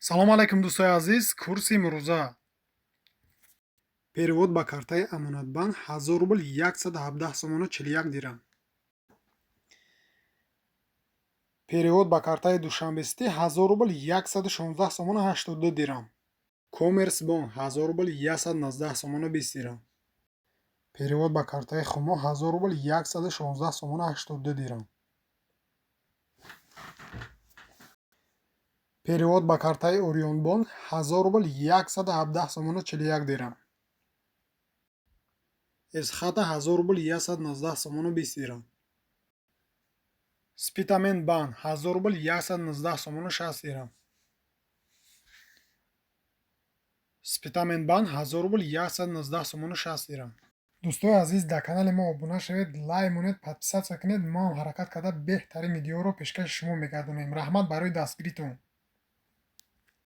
салом алайкум дӯстои азиз. Курси имрӯза перевод ба картаи амонатбанд 1000 рубл 117 сомону 41 дирам. перевод ба картаи душанбестӣ 1000 рубл 116 сомону 82 дирам. Коммерсбонк 1000 рубл 119 сомону 20 дирам. перевод ба картаи хумо 1000 рубл 116 сомону 82 дирам. перевод ба картаи Орионбонк 1000 рубл 117 сомону 41 дирам. Эсхата 1000 рубл 119 сомону 20 дирам. Спитамен банк 1000 рубл 119 сомону 60 дирам. Спитамен банк 1000 рубл 119 сомону 60 дирам. дӯстои азиз, дар канали мо обуна шавед, лайк монед, подписатсия кунед. мо ҳам ҳаракат карда беҳтарин видеоро пешкаши шумо мегардонем. раҳмат барои дастгиритон.